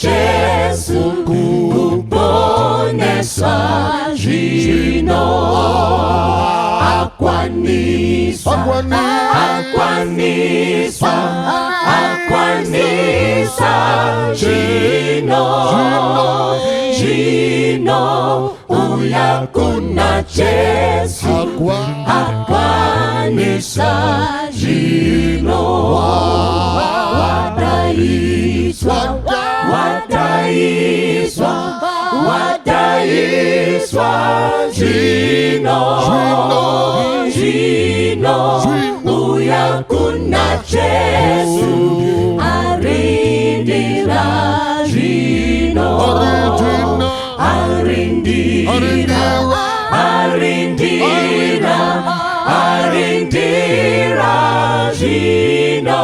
Jesu kuponesa jino akwanisa jino uyakuna Jesu akwanisa jino wadaiswa jino uyakuna Jesu arindira jino arindira jino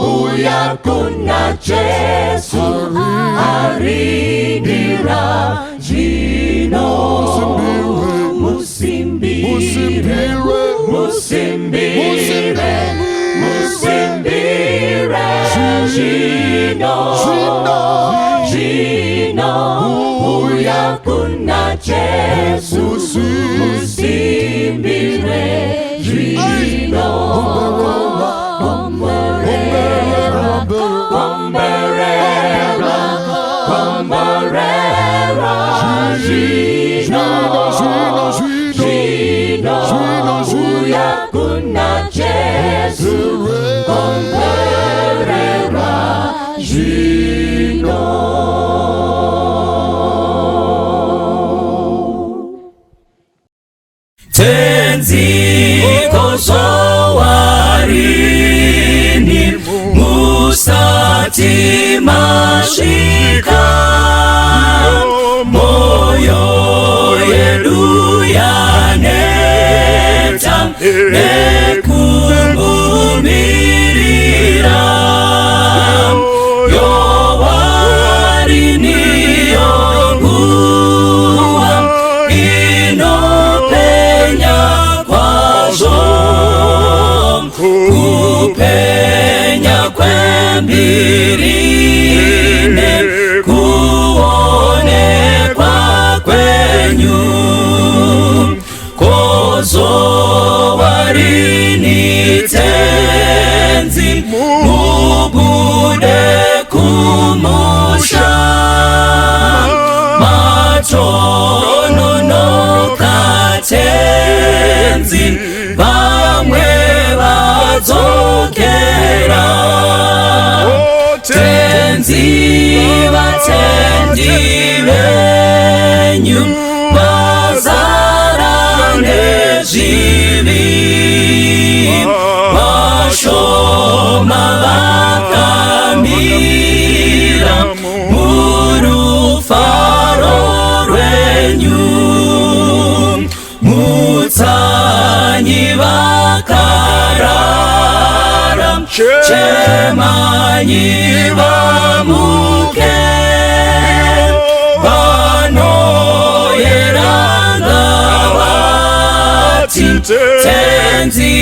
uyakuna Jesu arindira jino musimbire jino uyakuna Jesu musimbire jino uyakuna Jesu komperera jino. Tenzi kosowarini musati mashika moyo yedu yaneta nekuvumirira yowarini yonguwa inopenya kwazo kupenya kwembirine kuonekwa kwenyu kozowarini tenzi mubude kumusha matononoka tenzi bamwe bazokera tenzi batendi benyu bazarane jivi bashoma bakamira murufaro rwenyu mutanyi bakarara chemanyi bamuke tenzi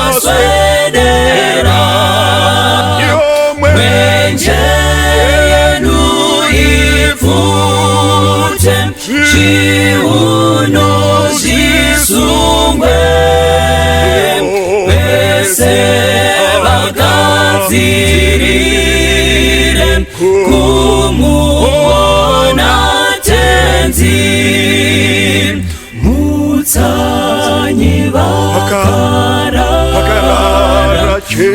aswedera mwenje yenu ifute chiuno jisungwe bese bagazirire kumuona tenzi mutanyi bakarara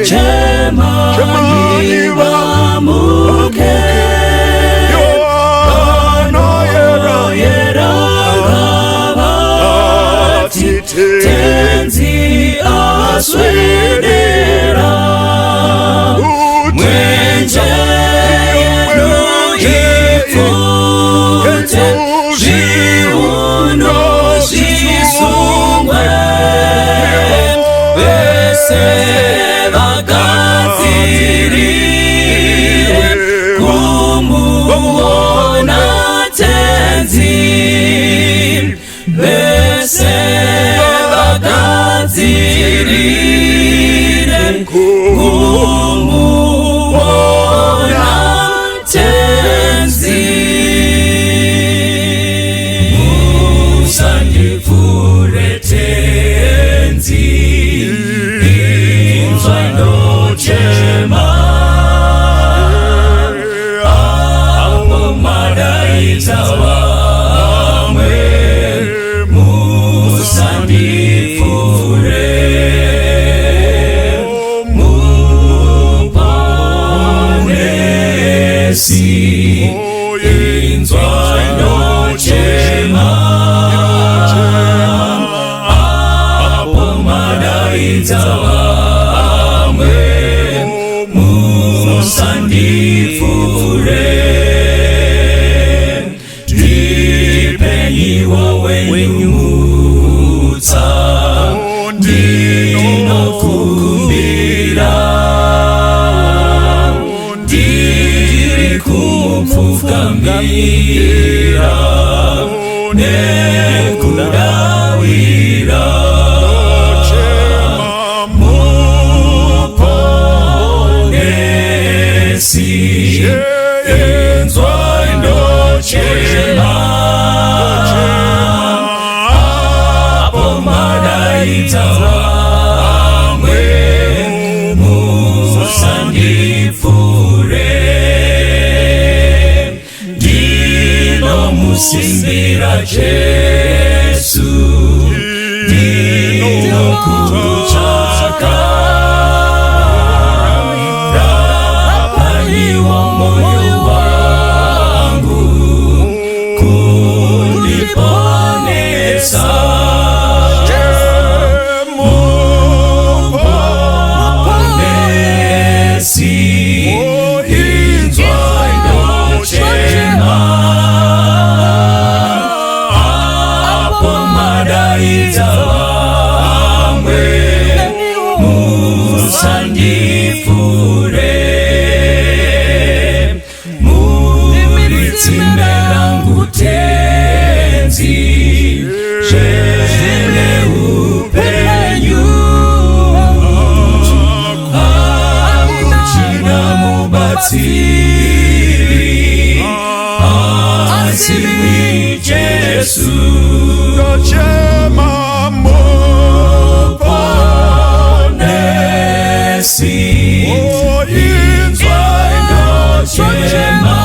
chemanyi bamuke banoyera gabati tenzi aswedera mwenje yenu ifute jiuno jisungwe bese bagazirire kumuona tenzi bese bagazirire kumuona Yesu inzwa inochema apo madaidza vamwe musandipfure ndipenyiwo wenyu mutsa ndinokumbira ndiri kumupfukamira nekudawira muponesi inzwa inochema apo madaidza vamwe musandipfure ndinomusimbira Jesu ndinokutsvaka rapanyiwa moyo wangu kundiponesa muponesi inzwa inochema apo madaidza vamwe musandipfure muri tsime rangu tenzi zvene upenyu akuchina mubatsiri asiwi Jesu Chema muponesi inzwa inochema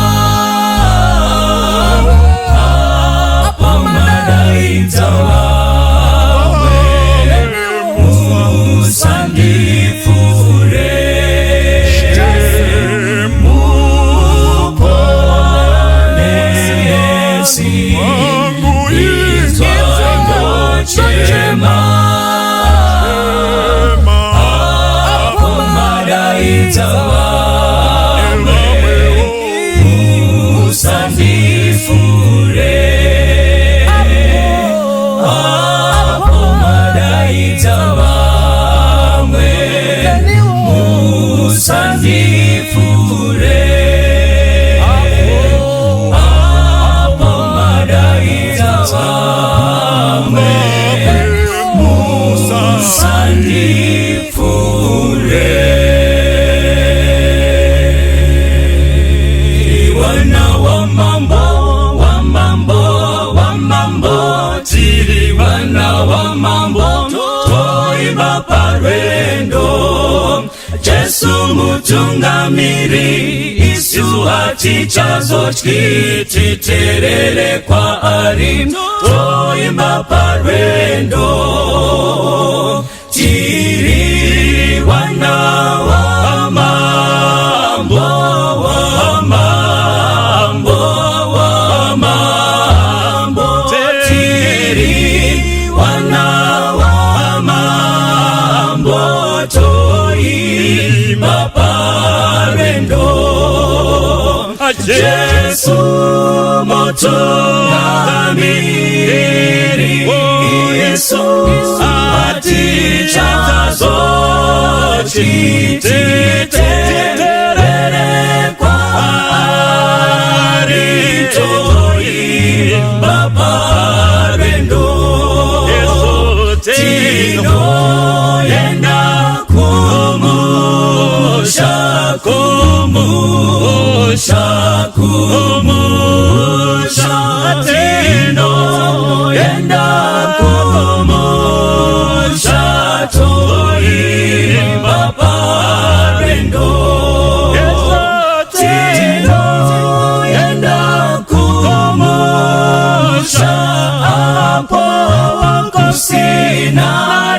apo madaidza vamwe musandipfure muponesi inzwa inochema apo madaidza vamwe musandipfure apo madaidza vamwe musandipfure apo madaidza vamwe musandipfure wana wamambo tiri wana wamambo toimba parwendo Jesu mutungamiri isu hatichazotyi titerere kwaari toimba parwendo tiri wana wamambo tiri wana wamambo toimba parwendo Jesu mutungamiri Yesu hatichazotyi titerere kwaari toimba parwendo tinoenda kumusha tinoenda kumusha toimba parwendo tinoenda kumusha apo kusina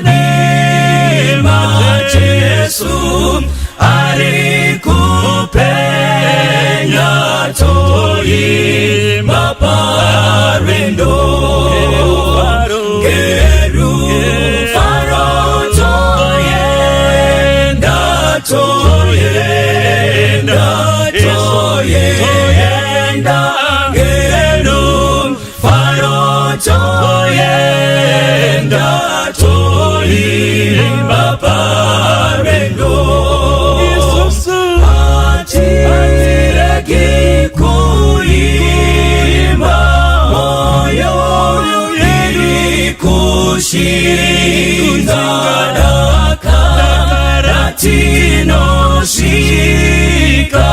neema Jesu ari kupenya ratinoshika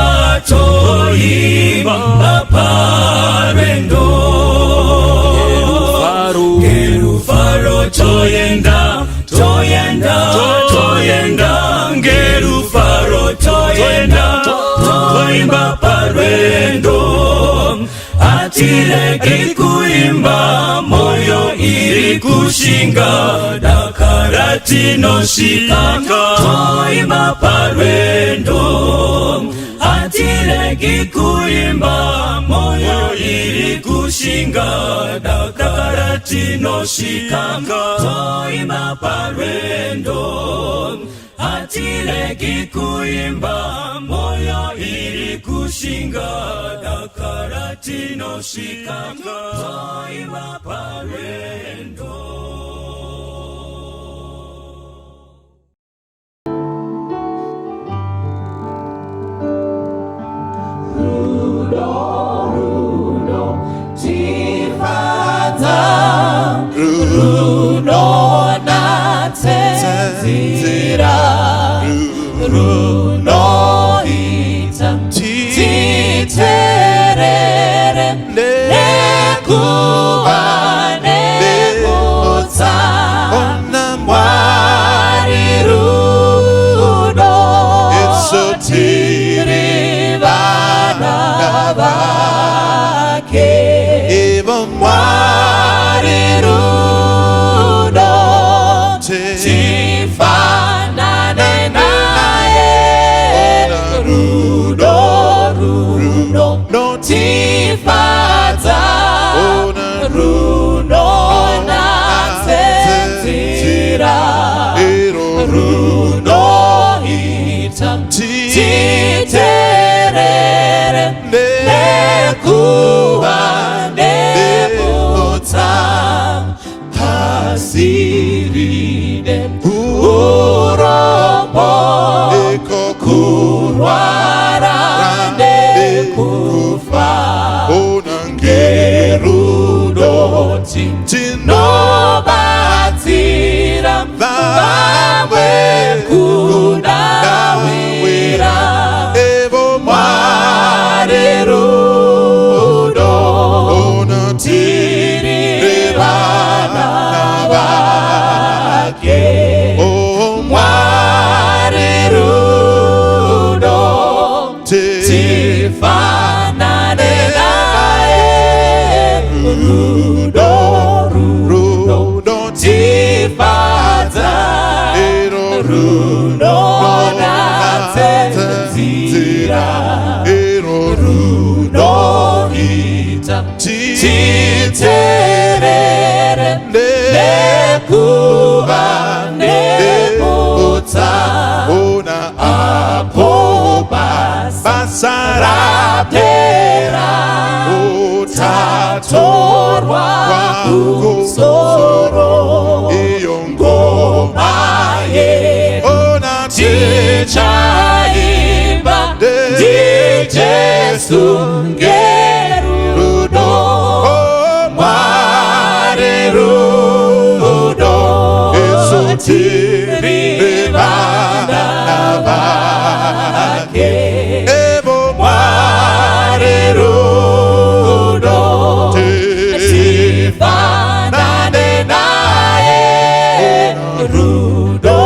toimba parwendo ngerufaro toyenda ngerufaro toyenda toimba parwendo atireke kuimba moyo iri kushinga dakaratinoshika toimba parwendo atireke kuimba moyo iri kushinga dakaratinoshika toimba parwendo atireke kuimba moyo iri kushinga dakaratinoshika toimba parwendo. Runo natenzira Runo itam titerere Nekuane mota Mwari Runo Tirivana vake Mwari Runo Tifanane nae Runo Tifata Runo natenzira Runo itam titerere Nekuane mota Hasiride uromo kurwarande kufa Ngerudoti tinobatira Bawe kudawira Mwari Runo Tirivana vake Mwari Runo Tifanane nae Runo Tifata Runo natenzira Runo itam titerere Nekuane mota Apo basarapera Tatorwa kusoro Ngomaye Tichaimba Dijesu Ngerudo Mwari Runo Tirivana vake Mwari Runo Tifanane nae Runo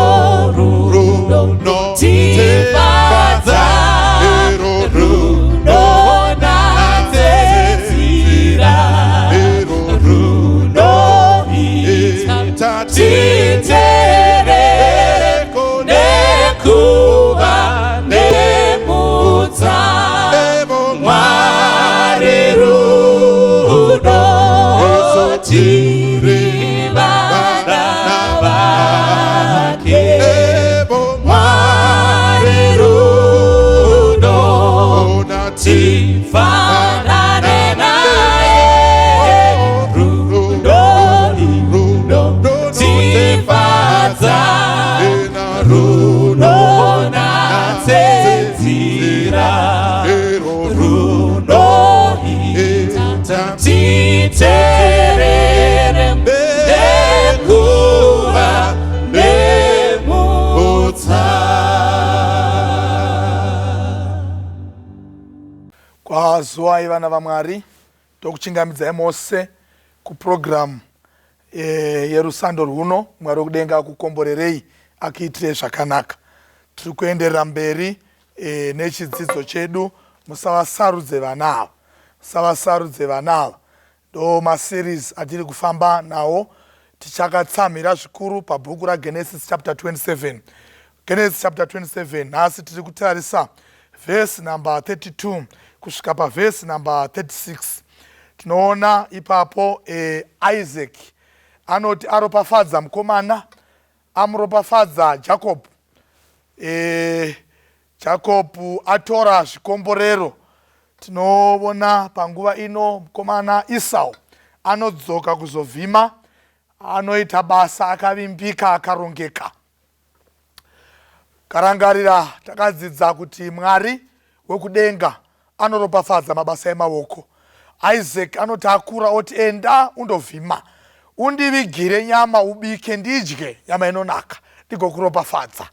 Tifata Runo Kwazuwa ivana vaMwari tokuchingamidzai mose kuprogramu yerusando rwuno Mwari wokudenga akukomborerei akiitire zvakanaka. Tiri kuenderera mberi nechidzidzo chedu. Musavasarudze vana ava, musavasarudze vana ava. Ndo maseries atiri kufamba nawo. Tichakatsamhira zvikuru pabhuku raGenesis chapter 27. Genesis chapter 27 nhasi tiri kutarisa verse number 32 kusvika paverse number 36. Tinoona ipapo Isaac anoti aropafadza mukomana, amuropafadza Jacob. Jacob atora zvikomborero. Tinoona panguva ino mukomana Esau anodzoka kuzovhima, anoita basa akavimbika akarongeka. Karangarira takadzidza kuti Mwari wekudenga anoropafadza mabasa emaoko. Isaac anoti akura oti enda undovhima, undivigire nyama ubike ndidye nyama inonaka ndigokuropafadza.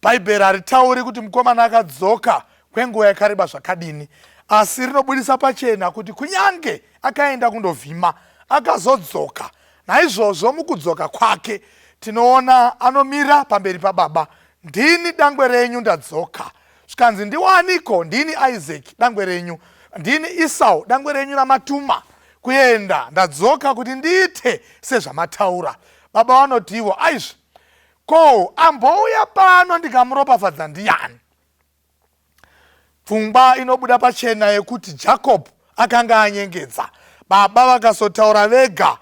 Bhaibheri haritauri kuti mukomana akadzoka kwenguva yakareba zvakadini, asi rinobudisa pachena kuti kunyange akaenda kundovhima akazodzoka. Naizvozvo mukudzoka kwake tinoona anomira pamberi pababa. Ndini dangwe renyu ndadzoka. Zvikanzi ndiwaniko? Ndini Isaac dangwe renyu. Ndini Esau dangwe renyu ramatuma kuenda. Ndadzoka kuti ndiite sezvamataura. Baba vanotiwo aizvi ko ambouya pano ndikamuropafadza ndiani? Pfungwa inobuda pachena yekuti Jacob akanga anyengedza. Baba vakasotaura vega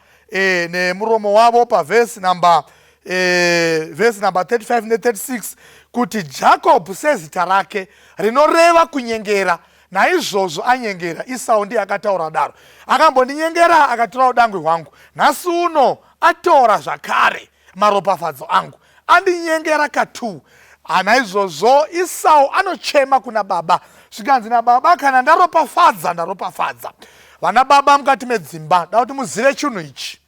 nemuromo wavo paverse number 35 ne36 kuti Jacob sezita rake rinoreva kunyengera. Naizvozvo anyengera. Esau ndiye akataura daro, akambondinyengera akatora dangwe hwangu. Nhasi uno atora zvakare maropafadzo angu, andinyengera katu. Naizvozvo Esau anochema kuna baba. Zvikanzi nababa, kana ndaropafadza ndaropafadza. Vana baba mukati medzimba, da kuti muzive chinhu ichi.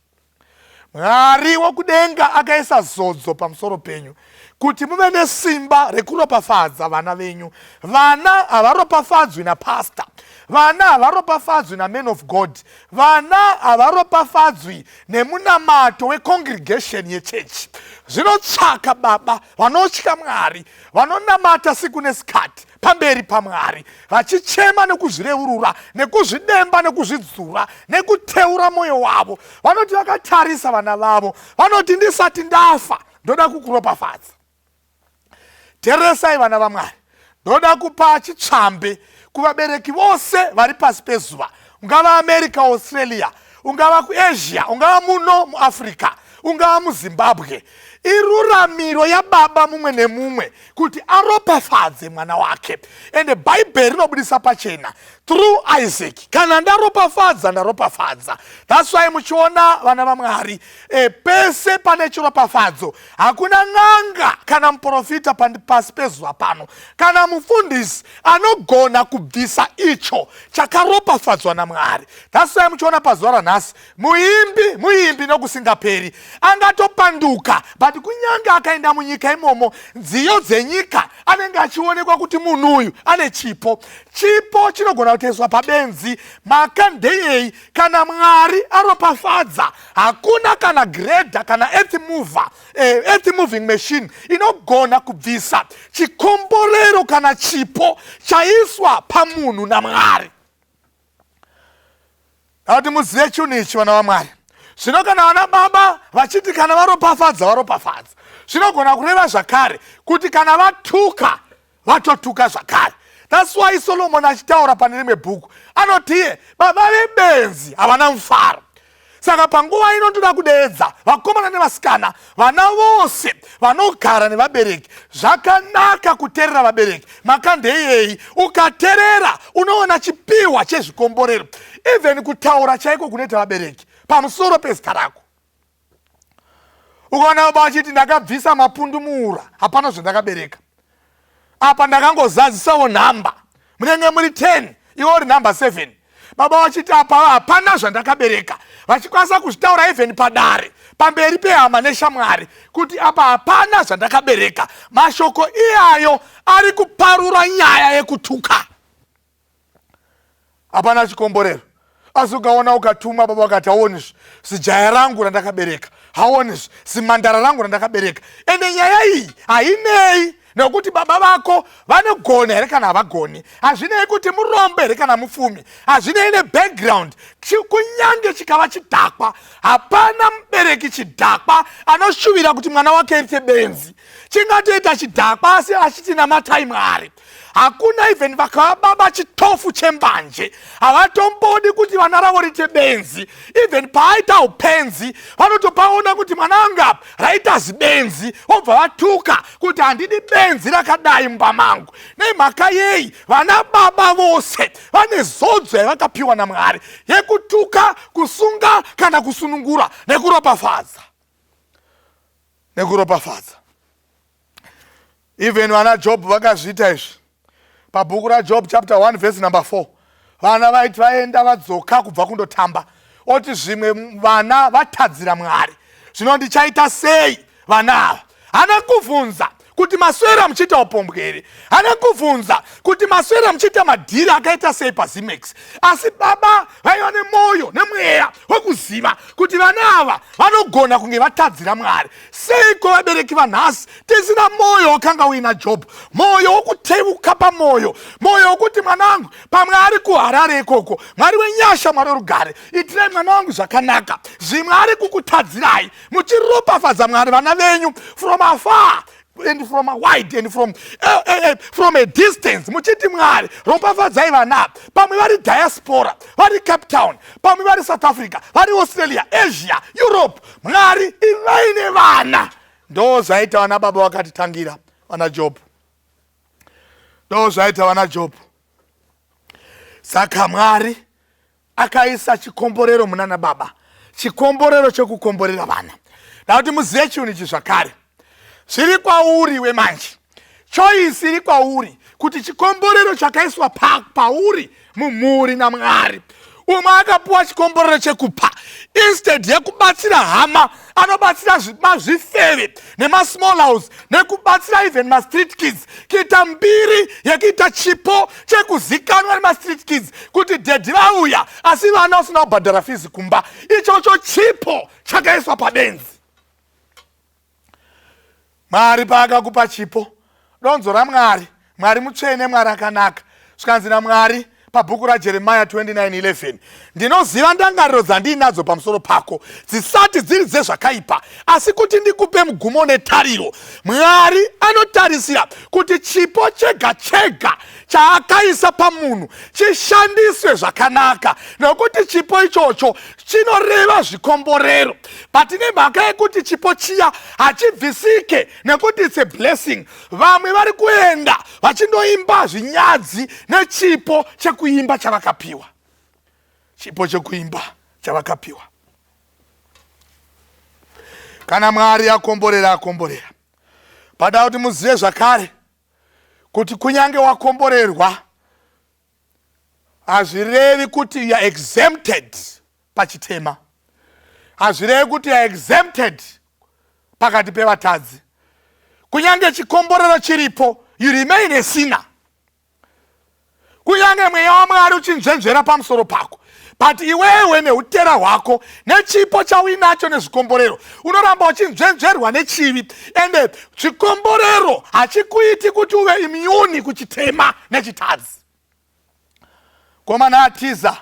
Mwari wokudenga akaisa zodzo pamusoro penyu kuti muve nesimba rekuropafadza vana venyu. Vana havaropafadzwi napastor, vana havaropafadzwi namen of God, vana havaropafadzwi nemunamato wecongregation yechechi. Zvinotsvaka baba vanotya Mwari, vanonamata siku nesikati pamberi paMwari, vachichema nekuzvireurura, nekuzvidemba, nekuzvidzura, nekuteura mwoyo wavo. Vanoti vakatarisa vana vavo, vanoti ndisati ndafa ndoda kukuropafadza. Teresai vana vaMwari, ndoda kupa chitsvambe kuvabereki vose vari pasi pezuva, ungava America, Australia, ungava kuAsia, ungava muno muAfrica, ungava muZimbabwe. Iruramiro ya baba mumwe nemumwe kuti aropafadze mwana wake. Ende Bhaibheri rinobudisa pachena through Isaac, kana ndaropafadza ndaropafadza. That's why muchiona vana vaMwari pese pane chiropafadzo hakuna n'anga kana muprofita pasi pezuva pano, kana mufundisi anogona kubvisa icho chakaropafadzwa naMwari. That's why muchiona pazuva ranhasi muimbi nokusingaperi angatopanduka, but kunyange akaenda munyika imomo, nziyo dzenyika anenge achionekwa kuti munhu uyu ane chipo. Chipo chinogona kuteswa pabenzi. Maka ndeyei? Kana Mwari aropafadza, hakuna kana grader kana earth moving machine inogona kubvisa chikomborero kana chipo chaiswa pamunhu naMwari. Kuti muzive chinhu ichi vana vaMwari. Zvino kana vana baba vachiti kana varopafadza varopafadza, zvinogona kureva zvakare kuti kana vatuka vatotuka zvakare. That's why Solomon achitaura pane rimwe bhuku anotiye baba vebenzi havana mufaro. Saka panguva ino ndoda kudeedza vakomana nevasikana, vana vose vanogara nevabereki, zvakanaka kuteerera vabereki. Maka ndeyei? Ukateerera unoona chipiwa chezvikomborero, even kutaura chaiko kunoita vabereki pamusoro pezita rako. Ukaona baba achiti ndakabvisa mapundu muura, hapana zvandakabereka. Apa ndakangozazisawo nhamba, munenge muri 10 iwo uri number 7. Baba vachiti apa hapana zvandakabereka, vachikwanisa kuzvitaura even padare pamberi pehama neshamwari kuti apa hapana zvandakabereka. Mashoko iyayo ari kuparura nyaya yekutuka. hapana chikomborero. Asi ukaona ukatuma baba wakati haoni sijaya rangu randakabereka, haoni simandara rangu randakabereka. Ende nyaya iyi hainei nekuti baba vako vanogona here kana havagoni, hazvinei kuti murombe here kana mufumi, hazvinei nebackground. Kunyange chikava chidhakwa, hapana mubereki chidhakwa anoshuvira kuti mwana wake aite benzi. Chingatoita chidhakwa asi achitina matime. Hakuna even vakava baba chitofu chembanje havatombodi kuti vana ravo rite benzi. Even paaita upenzi vanotopaona kuti mwana wanga raita zibenzi, obva vatuka kuti handidi benzi rakadai mumba mangu. Nemhaka yei vana baba vose vane zodzo yavakapiwa naMwari yekutuka, kusunga kana kusunungura nekuropafadza. Even vana Job vakazviita izvi. Pabhuku raJob chapter 1 verse number 4. Vana vaiti vaenda vadzoka kubva kundotamba. Oti zvimwe vana vatadzira Mwari. Zvino ndichaita sei vana ava? Hana kuvunza kuti maswera muchiita upombwe. Hana kuvunza kuti maswera muchiita madhiri akaita sei paZimex. Asi baba vaiva nemwoyo nemweya wekuziva kuti vana ava vanogona kunge vatadzira Mwari. Seiko vabereki vanhasi tisina moyo wakanga uina Job, moyo wokuteuka pamoyo, moyo wokuti mwanangu pamwe ari kuHarare ikoko, Mwari wenyasha, Mwari werugare, itirai mwana wangu zvakanaka. Zvimwe ari kukutadzirai muchiropafadza Mwari vana venyu from afar and from a wide and from a distance. Muchiti Mwari ropafadzai vana, pamwe vari diaspora, vari Cape Town, pamwe vari South Africa, vari Australia, Asia, Europe. Mwari ivaine vana. Ndo zvaita vana baba vakatitangira vana Job. Ndo zvaita vana Job. Saka Mwari akaisa chikomborero munana baba, chikomborero chekukomborera vana. Nauti muzive chinhu ichi zvakare. Zviri kwauri wemanje, choice iri kwauri kuti chikomborero chakaiswa pauri mumhuri naMwari. Umwe akapuwa chikomborero chekupa, instead yekubatsira hama anobatsira mazvifeve nemasmall house nekubatsira even mastreet kids. Kuita mbiri yekuita chipo chekuzikanwa nemastreet kids kuti dhedhi vauya asi vana usina kubhadhara fizi kumba. Ichocho chipo chakaiswa pabenzi. Mwari paakakupa chipo, donzo raMwari, Mwari mutsvene, Mwari akanaka. Zvikanzi naMwari pabhuku raJeremiah 29:11, ndinoziva ndangariro dzandinadzo pamusoro pako, dzisati dziri dzezvakaipa, asi kuti ndikupe mugumo netariro. Mwari anotarisira kuti chipo chega chega chaakaisa pamunhu chishandiswe zvakanaka, nokuti chipo ichocho chinoreva zvikomborero. Patine mhaka yekuti chipo chiya hachibvisike nekuti it's a blessing, vamwe vari kuenda vachindoimba zvinyadzi nechipo chekuimba chavakapiwa. Chipo chekuimba chavakapiwa. Kana Mwari akomborera, pada kuti muzive zvakare kuti kunyange wakomborerwa hazvirevi kuti you are exempted pachitema, hazvirevi kuti you are exempted pakati pevatadzi. Kunyange chikomborero chiripo, you remain a sinner. Kunyange mweya waMwari uchinzvenzvera pamusoro pako, but iwewe neutera hwako nechipo chauinacho nezvikomborero unoramba uchinzvenzverwa nechivi. Ende chikomborero hachikuiti kuti uve immune kuchitema nechitadzi. Komana atiza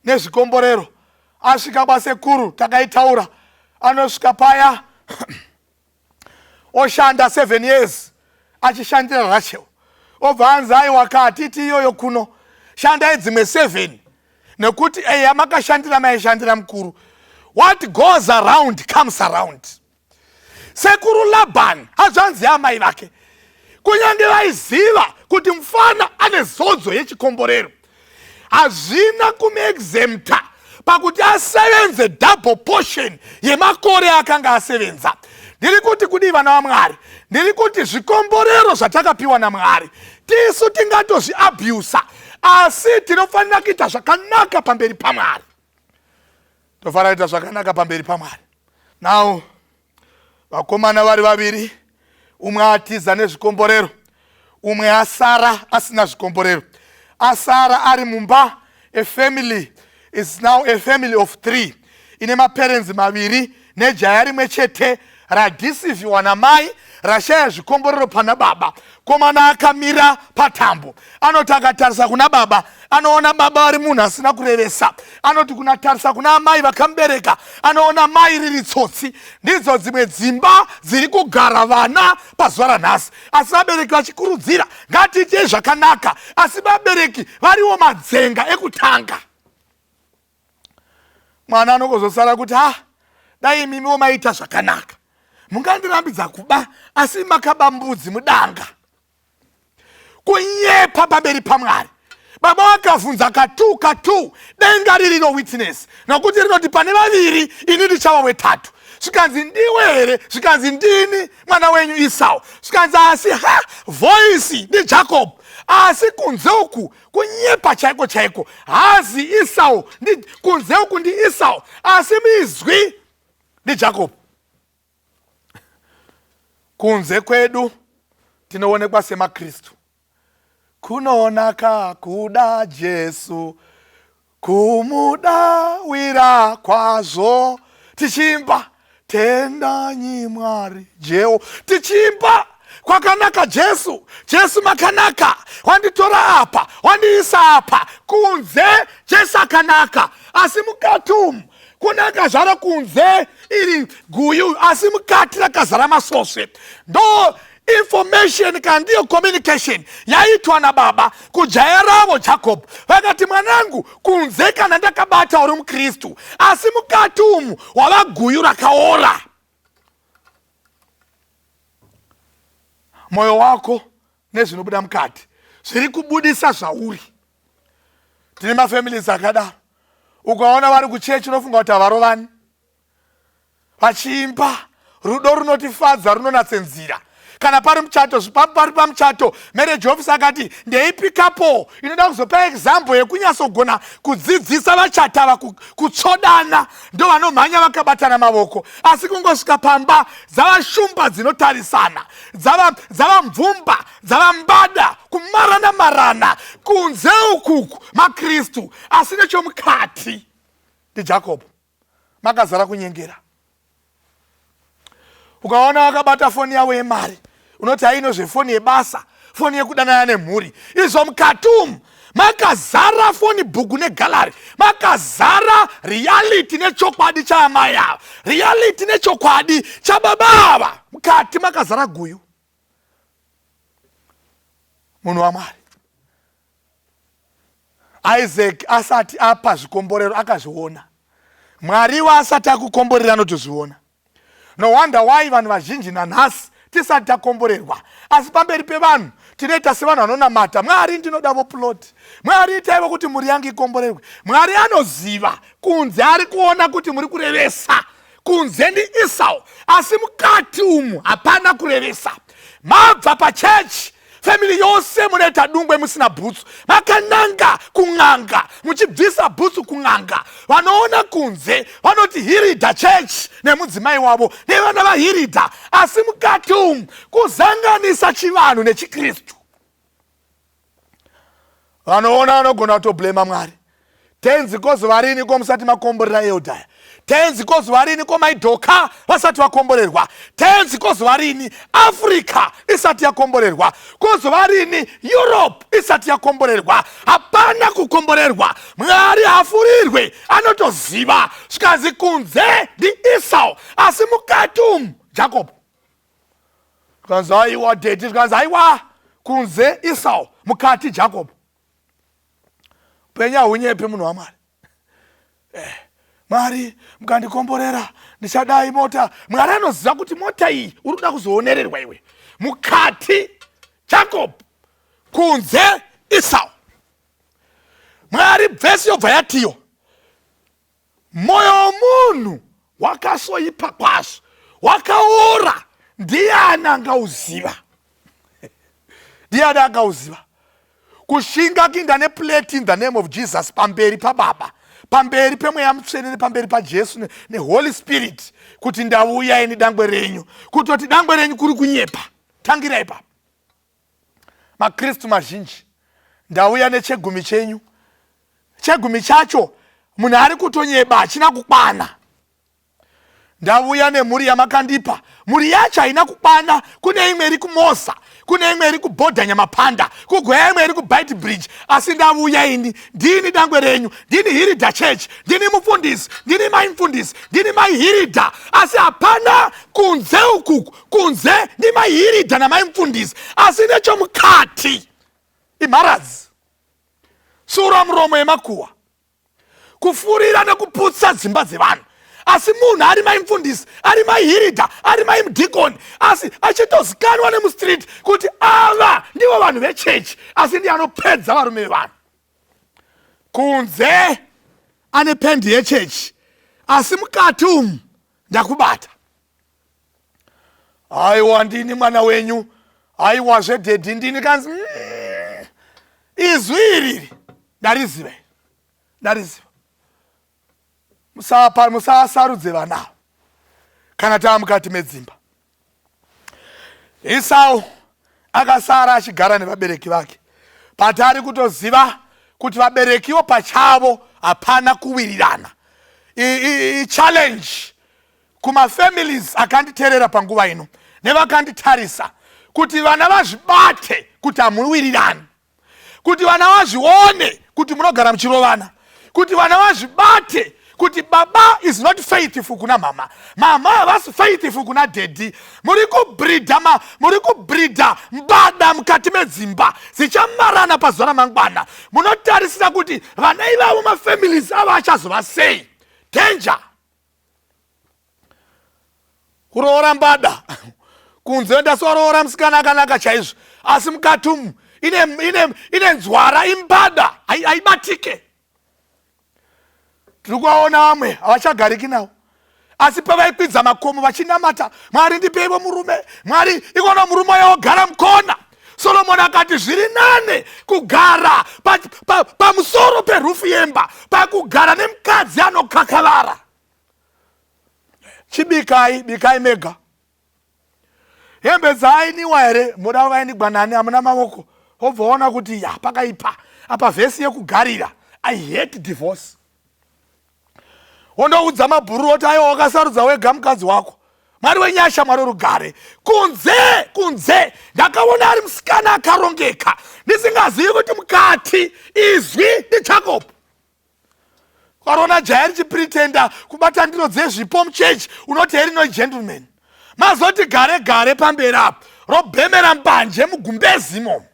nezvikomborero asvika kwasekuru, takaitaura, anosvika paya oshanda 7 years achishandira Rachel. Obva anzi aiwa katiti iyoyo kuno shandai dzimwe 7 nekuti yamakashandira maishandira mukuru. What goes around comes around. Sekuru Labani hazvanzi amai vake, kunyange vaiziva kuti mufana ane zodzo yechikomborero, hazvina kumuexempta pakuti asevenze double portion yemakore akanga asevenza. Ndiri kuti kudi vana vaMwari, ndiri kuti zvikomborero zvatakapiwa naMwari tisu tingatozviabusa, asi tinofanira kuita zvakanaka pamberi paMwari. Tofanira kuita zvakanaka pamberi paMwari. Now vakomana vari vaviri, umwe atiza nezvikomborero, umwe asara asina zvikomborero. Asara ari mumba a family is now a family of 3. Ine maparents maviri nejaya rimwe chete radhisivhiwa namai rashaya zvikomborero pana baba. Komana akamira patambo. Anoti akatarisa kuna baba, anoona baba ari munhu asina kurevesa. Anoti kunatarisa kuna amai vakamubereka, anoona mai riri tsotsi. Ndidzo dzimwe dzimba dziri kugara vana pazuva ranhasi. Asi vabereki vachikurudzira ngatiite zvakanaka, asi vabereki variwo madzenga ekutanga. Mwana anongozosara kuti dai mimiwo maita zvakanaka, mungandirambidza kuba asi makaba mbudzi mudanga. Kunyepa pamberi paMwari. Baba vakavhunza katu denga riri no witness, nokuti rinoti pane vaviri ini ndichava wetatu. Zvikanzi ndiwe here, zvikanzi ndini mwana wenyu Esau, zvikanzi asi voice ndiJacob. Asi kunze uku kunyepa chaiko hazi Esau, kunze uku ndi Esau, asi mizwi ndiJacob. Kunze kwedu tinoonekwa semaKristu. Kunoonaka kuda Jesu, kumudawira kwazvo, tichimba tendanyi Mwari Jeho, tichimba kwakanaka Jesu, Jesu makanaka, wanditora apa, wandiisa apa. Kunze Jesu akanaka, asi mukati umu kunaka zvaro kunze iri guyu, asi mukati rakazara masvosve. Ndo information kandiyo communication yaitwa nababa kujaya ravo Jacob. Vakati mwanangu, kunze kana ndakabata uri muKristu, asi mukati umu wava guyu rakaora. Moyo wako nezvinobuda mukati zviri kubudisa zvauri. Tine mafamilies akadaro, ukaona vari kuchechi unofunga kuti havarovani, vachiimba rudo runotifadza runonatsenzira. Kana pari muchato, pari pamuchato, marriage officer akati ndeipikapo inoda kuzopa example yekunyasogona kudzidzisa vachatava kutsodana, ndo vanomhanya vakabatana mavoko. Asi kungosvika pamba dzavashumba dzinotarisana, dzava mvumba, dzava mbada, kumarana. Kunze ukuku maKristu, asi nechomukati ndiJacob makazara kunyengera. Ukaona wakabata foni yawe yemari, unoti haino zvefoni yebasa, foni yekudanana nemhuri. Izvo mukati umu makazara foni bhuku negalari, makazara reality nechokwadi chaamai ava, reality nechokwadi chababa ava. Mukati makazara guyu. Munhu waMwari, Isaac asati apa zvikomborero akazviona. Mwari asati akukomborera anotozviona. No wonder why vanhu vazhinji nanhasi tisati takomborerwa, asi pamberi pevanhu tinoita sevanhu vanonamata Mwari ndinoda voplot, Mwari itaivo kuti muri yangu ikomborerwe. Mwari anoziva kunze, ari kuona kuti muri kurevesa. Kunze ndi Esau, asi mukati umu hapana kurevesa. Mabva pachechi, family yose munoita dungwe musina bhutsu, makananga kung'anga, muchibvisa bhutsu kung'anga. Vanoona kunze vanoti Hiridha church nemudzimai wavo nevana vaHiridha, asi mukati umu kuzanganisa chivanhu nechiKristu. Vanoona vanogona kutoblema Mwari. Tenzi kozuva rini ko musati makomborera Eudhaya? Tenzi kozuva rini ko maidhoka vasati vakomborerwa? Tenzi kozuva rini Afrika isati yakomborerwa? Kozuva rini Europe isati yakomborerwa? Hapana kukomborerwa. Mwari hafurirwe, anotoziva. Zvikanzi kunze ndi Esau, asi mukati umu Jacob. Zvikanzi haiwa dheti, zvikanzi haiwa kunze Esau, mukati Jacob. Penya hunyepe munhu waMwari. Mwari mukandikomborera ndichadai mota. Mwari anoziva kuti mota iyi uri kuda kuzoonererwa iwe. Mukati Jacob, kunze Esau. Mwari vhesi yobva yatiyo, moyo womunhu wakasoipa kwazvo, wakaora. Ndiani angauziva? Ndiani angauziva? Kushinga kinda neplate in the name of Jesus pamberi pababa, pamberi pemweya mutsvene, pamberi paJesu neHoly Spirit, kuti ndauya ini dangwe renyu, kutoti dangwe renyu kuri kunyepa. Tangirai pa maKristu mazhinji, ndauya nechegumi chenyu, chegumi chacho munhu ari kutonyeba hachina kukwana. Ndauya nemhuri yamakandipa, mhuri yacho haina kukwana. Kune imwe iri kuMosa, kune imwe iri kuBhodha Nyamapanda, kugweya imwe iri kuBite Bridge. Asi ndauya ini, ndini dangwe renyu, ndini Hilda Church, ndini mufundisi, ndini mai mufundisi, ndini mai Hilda. Asi hapana kunze ukuku, kunze ndi mai Hilda namai mufundisi, asi nechomukati imharazi, sura muromo yemakuwa, kufurira nekuputsa dzimba dzevanhu. Asi munhu ari mai mufundisi, ari mai Hilda, ari mai mudhikoni, asi achitozikanwa nemustriti kuti ava ndivo vanhu vechechi, asi ndiye anopedza varume vevanhu. Kunze ane pendi yechechi, asi mukati umu ndakubata. Aiwa, ndini mwana wenyu, aiwa zvedhedhi, ndini kanzi izwi iriri ndarizive, ndariziva. Musasarudze vana kana tava mukati medzimba. Esau akasara achigara nevabereki vake, patari kutoziva kuti vaberekiwo pachavo hapana kuwirirana. Challenge kumafamilies akanditeerera panguva ino nevakanditarisa, kuti vana vazvibate kuti hamuwirirani, kuti vana vazvione kuti munogara muchirovana, kuti vana vazvibate kuti baba is not faithful kuna mama, mama havasi faithful kuna daddy. Muri kubreeda mbada mukati medzimba zichamarana pazuva ramangwana. Munotarisira kuti vana ivavo mafamilies ava achazova sei. Danger. Kuroora mbada kunze ndasoroora musikana akanaka chaizvo, asi mukati umu ine nzwara imbada haibatike. Tikuwaona vamwe havachagariki navo, asi pavaikwidza makomo vachinamata, Mwari ndipeiwo murume, Mwari ikono murume yogara mukona. Solomoni akati zviri nane kugara pamusoro perufu yemba pakugara nemukadzi anokakavara. Chibikai, bikai mega. Hembe dzainiwa here, muda vainigwa nani, hamuna maoko. Obvaona kuti ya pakaipa, apa vhesi yekugarira, I hate divorce. Ondoudza mabhuru oti aiwa wakasarudza wega mukadzi wako, Mwari wenyasha, Mwari werugare. Kunze ndakaona ari musikana akarongeka, ndisingazivi kuti mukati izwi ndiJacob. Ukaona jaya richipretenda kubata ndiro dzezvipo muchechi, unoti herino gentleman. Mazoti gare pamberi apo robhemera mbanje mugumbezimo.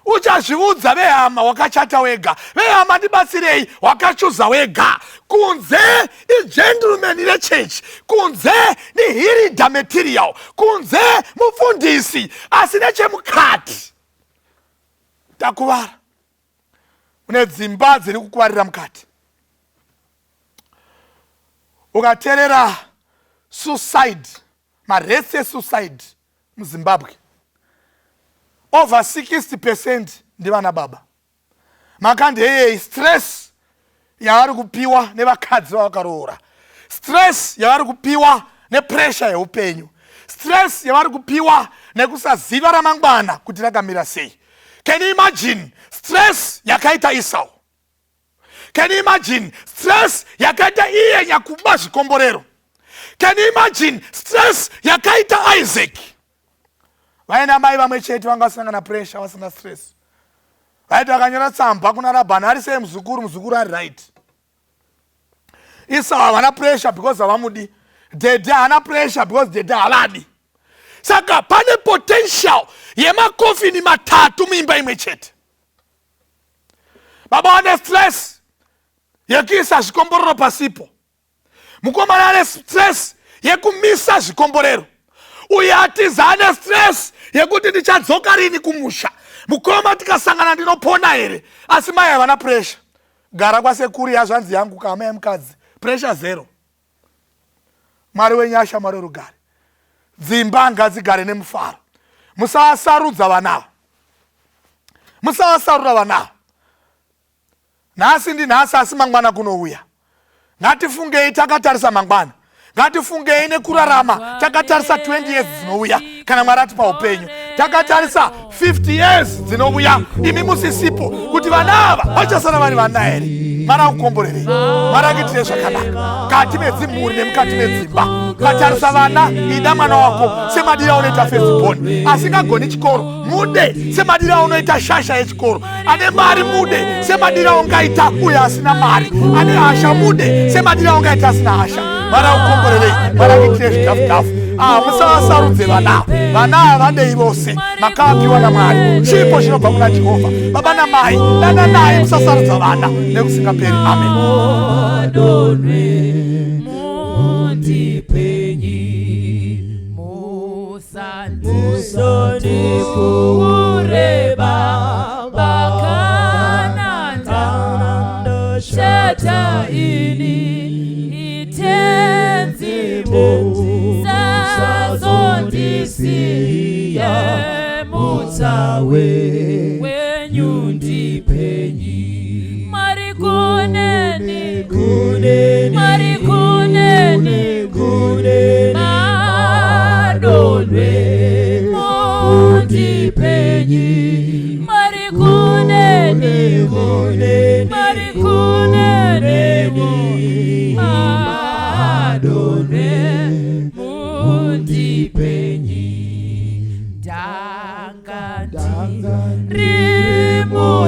Uchazviudza vehama wakachata wega, vehama ndibatsirei wakachuza wega. Kunze igentleman rechechi, kunze ni Hilda material, kunze mufundisi, asi nechemukati takuvara. Une dzimba dziri kukuvarira mukati. Ukateerera suicide, maresi esuicide muZimbabwe, over 60% ndivana baba. Makandihei stress yavari kupiwa nevakadzi vavakaroora, stress yavari kupiwa nepressure yeupenyu, stress yavari kupiwa nekusaziva ramangwana kuti rakamira sei. Can you imagine stress yakaita Esau? Can you imagine stress yakaita iye nyakuba zvikomborero? Can you imagine stress yakaita Isaac? Vaina mai vamwe chete vangasangana pressure vasina stress. Vaiti vakanyora tsamba kuna Rabhani ari sei muzukuru ari right. Esau havana pressure because havamudi. Dede hana pressure because dede havadi. Saka pane potential yemakofini matatu muimba imwe chete. Baba ane stress yekuisa zvikomborero pasipo. Mukomana ane stress yekumisa zvikomborero. Uye atiza ane stress yekuti ndichadzoka rini kumusha. Mukoma tikasangana ndinopona here. Asi mai havana pressure. Gara kwasekuru yazvanzi yangu kama yemukadzi. Pressure zero. Mwari wenyasha, Mwari werugare. Dzimba ngadzigare nemufaro. Musavasarudza vanavo. Musavasarura vanavo. Nhasi ndinhasi asi mangwana kunouya. Ngatifungei takatarisa mangwana. Ngatifungei nekurarama takatarisa 20 years dzinouya kana Mwari atipa upenyu. takatarisa 50 years dzinouya imi musisipo kuti vana ava vachasara vari vana here. Mara kukomborerei, mara ngitire zvakanaka kati medzimhuri nemukati medzimba. Katarisa vana, ida mwana wako semadira unoita firstborn asingagoni chikoro, mude semadira unoita shasha yechikoro. Ane mari mude semadira ungaita uyo asina mari. Ane hasha mude semadira ungaita asina hasha. Mara kukomborerei, mara ngitire zvitafu-tafu. Musavasarudze vana. Vana vadei vose makapiwa naMwari. Chipo chinobva kuna Jehovha. Baba namai, dana naye musasarudza vana nekusingaperi. Amen.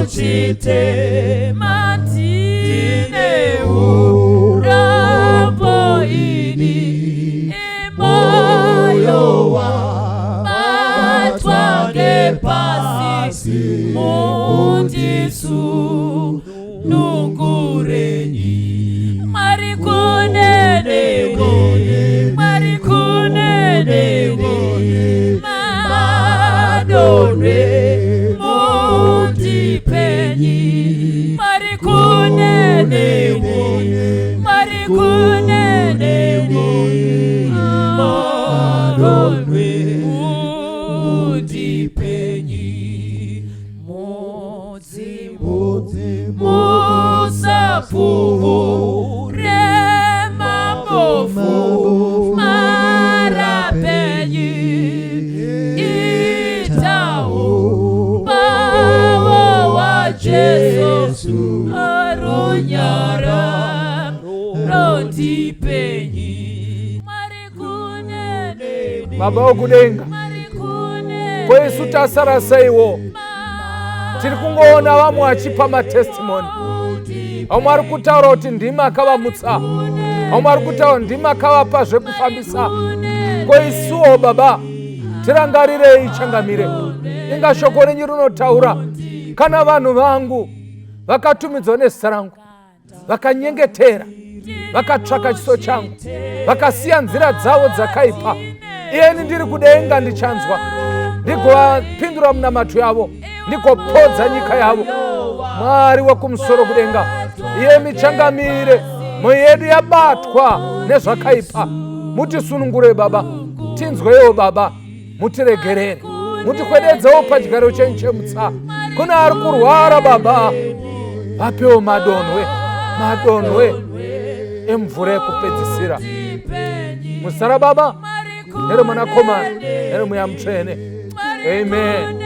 Chite matine urapo ini emayowa matwage pasi mundisu nukurenyi marikonene madonwe Baba okudenga kwesu tasara saiwo tiri kungoona vamwe vachipa matestimoni. Vamwe vari kutaura kuti ndima akavamutsa, vamwe vari kutaura ndima akavapa zvekufambisa. Kweisuwo Baba tirangarirei changamire. Inga shoko renyu rinotaura kana vanhu vangu vakatumidzwa nezita rangu vakanyengetera vakatsvaka chiso changu vakasiya nzira dzavo dzakaipa, iyeni ndiri kudenga ndichanzwa ndigovapindura munamato yavo ndigopodza nyika yavo. Mwari wekumusoro kudenga, iye michangamire, mwoyo yedu yabatwa nezvakaipa. Mutisunungure Baba, tinzwewo Baba, mutiregerere, mutikwededzewo padyaro chenyu chemutsa. Kuna ari kurwara Baba, vapewo madonhwe emvura yekupedzisira. Muzita Baba nereMwanakomana nereMweya Mutsvene. Amen.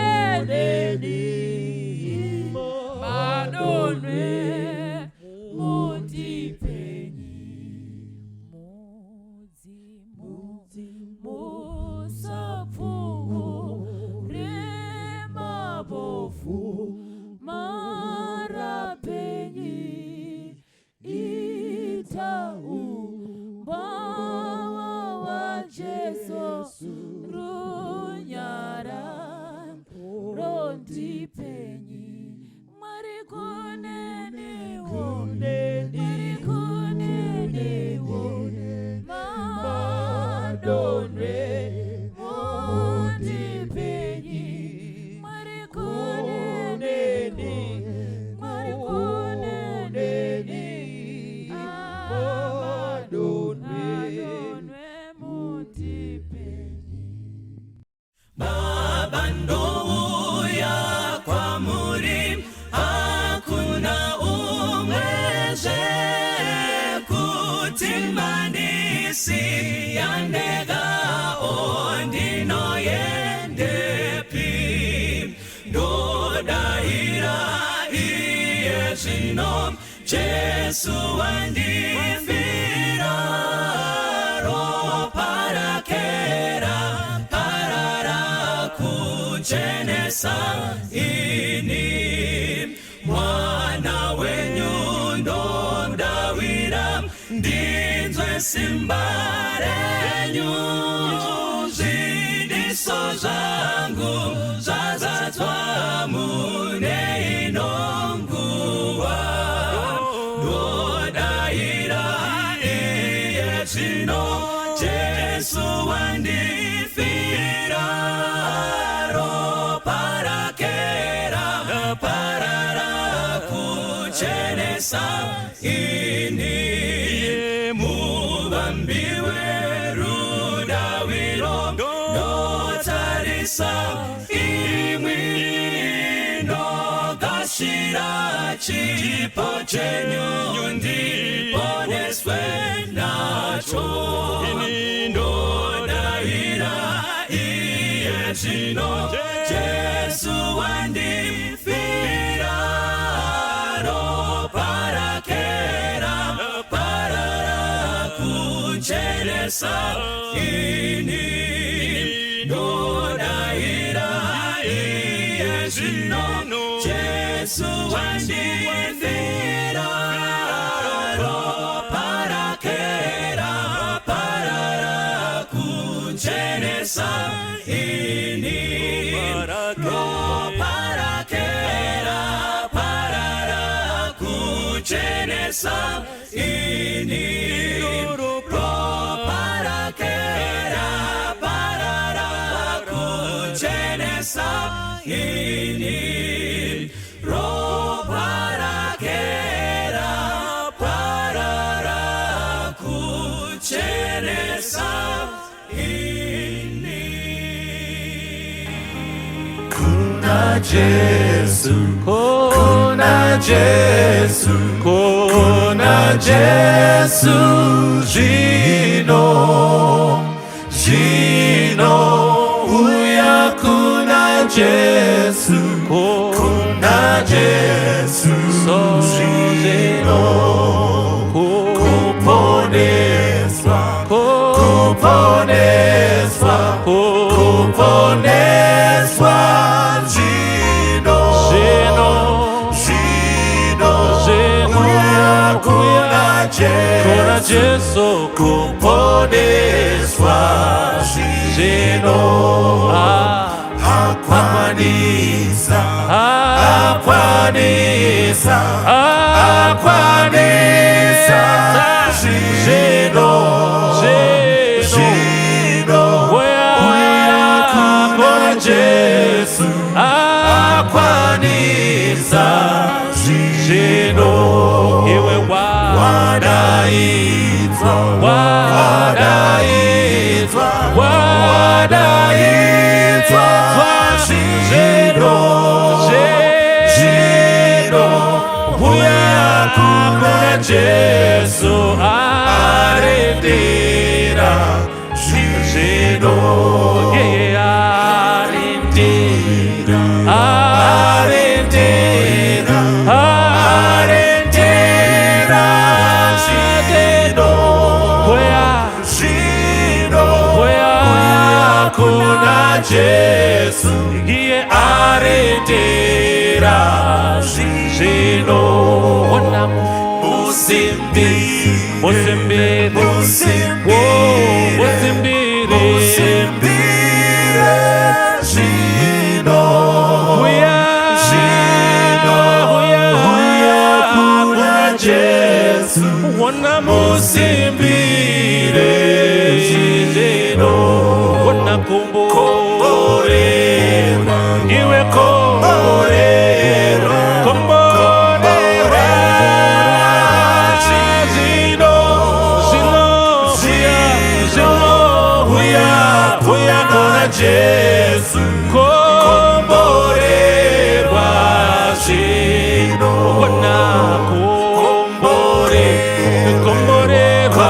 zino Jesu wandifira ropa kera parara kuchenesa ini mwana wenyu ndondawira ndinzwe simbarenyu zidiso zangu zazazwa mune inonguwa ndodaira iye zino Jesu wandifira ropa kera parara kuchenesa ini mubambiwe rudawiro notarisa imwi nogashira chipo chenyu ndiponeswe nacho ndodaira iye zino Jesu wandifira ropa kera parara kuchenesa ini ndodaira iye zino Jesu wandifira ropa kera parara kuchenesa ini ropa kera parara kuchenesa ini ropa kera parara kuchenesa ini ropa kera parara kuchenesa ini kuna Jesu kuna Jesu kuna Jesu jino uya kuna Jesu kuna Jesu jino kuponeswa jino uya kuna Jesu kuponeswa jino akwanisa jino uya kuna Jesu akwanisa jino iwe wadaitwa jino uya kuna Jesu arindira jino kuna Jesu iye arindira jino musimbire jino uya kuna Jesu musimbire jino komborera iwe komborera jino uya kuna Jesu komborerwa jino komborerwa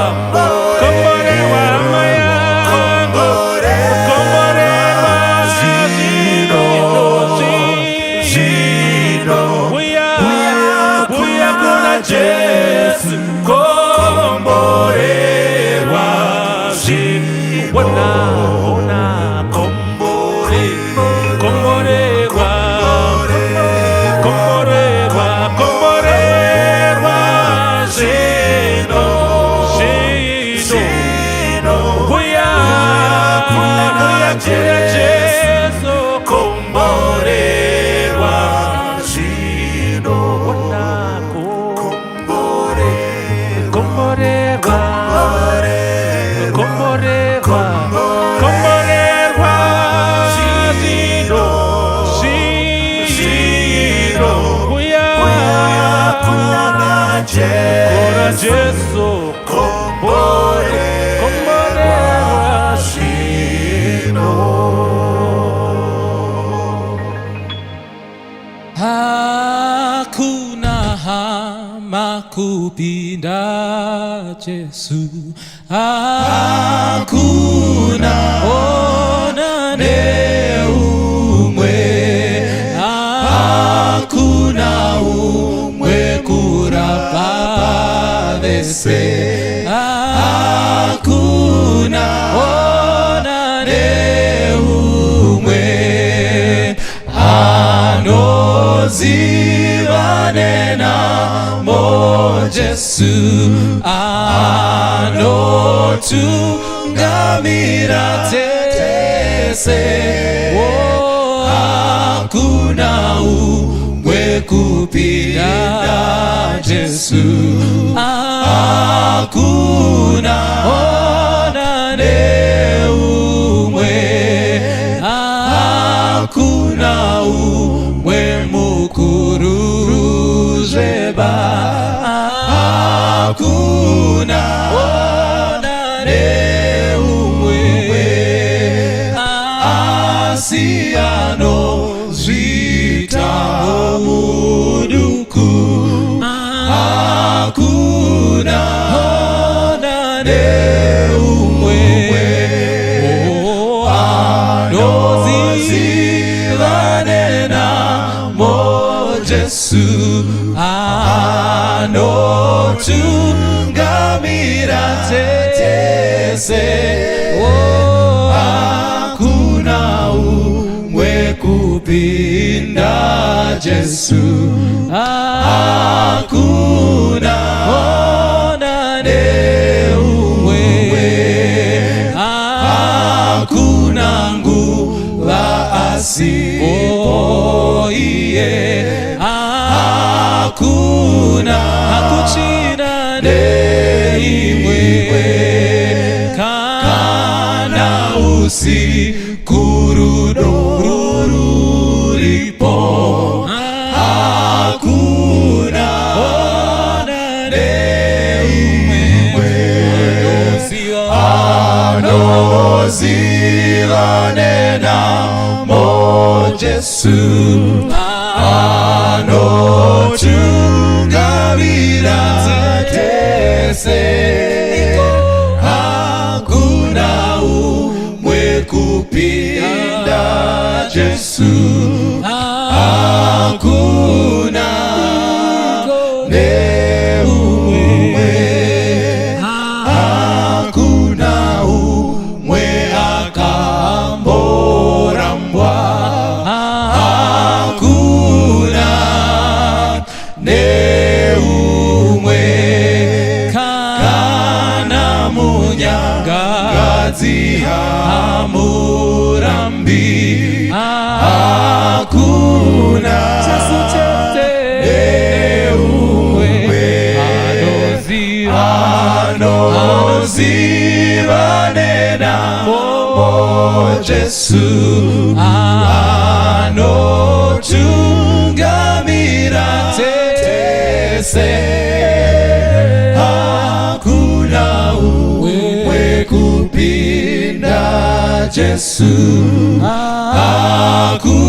Jesu komborerwa zvino ona komborerwa zvino uya Jesu komborerwa zvino ona komborerwa zvino uya kora Jesu komborerwa zvino. Hakuna hama kupinda Jesu, hakuna onane umwe, hakuna umwe kurapa vese, hakuna onane umwe anozivane namo Jesu, anotungamira tese, hakuna umwe kupinda Jesu, hakuna onane umwe, hakuna umwe mukuru zeba, hakuna onane umwe asiano zvita muduku, hakuna onane umwe anozivane namo Jesu, anotungamira tese, hakuna umwe kupinda Jesu, hakuna onane umwe, hakuna nguva asipo iye, hakuna hakuchina neimwe, kana usiku ruripo, hakuna onane umwe anozivane namo Jesu, anotungamira tese, hakuna umwe kupinda Jesu, hakuna neumwe, hakuna umwe akamborambwa, hakuna neumwe kana munyangadzi hamurambi, hakuna neumwe anozivane namo Jesu, anotungamira tese, hakuna umwe kupinda Jesu, hakuna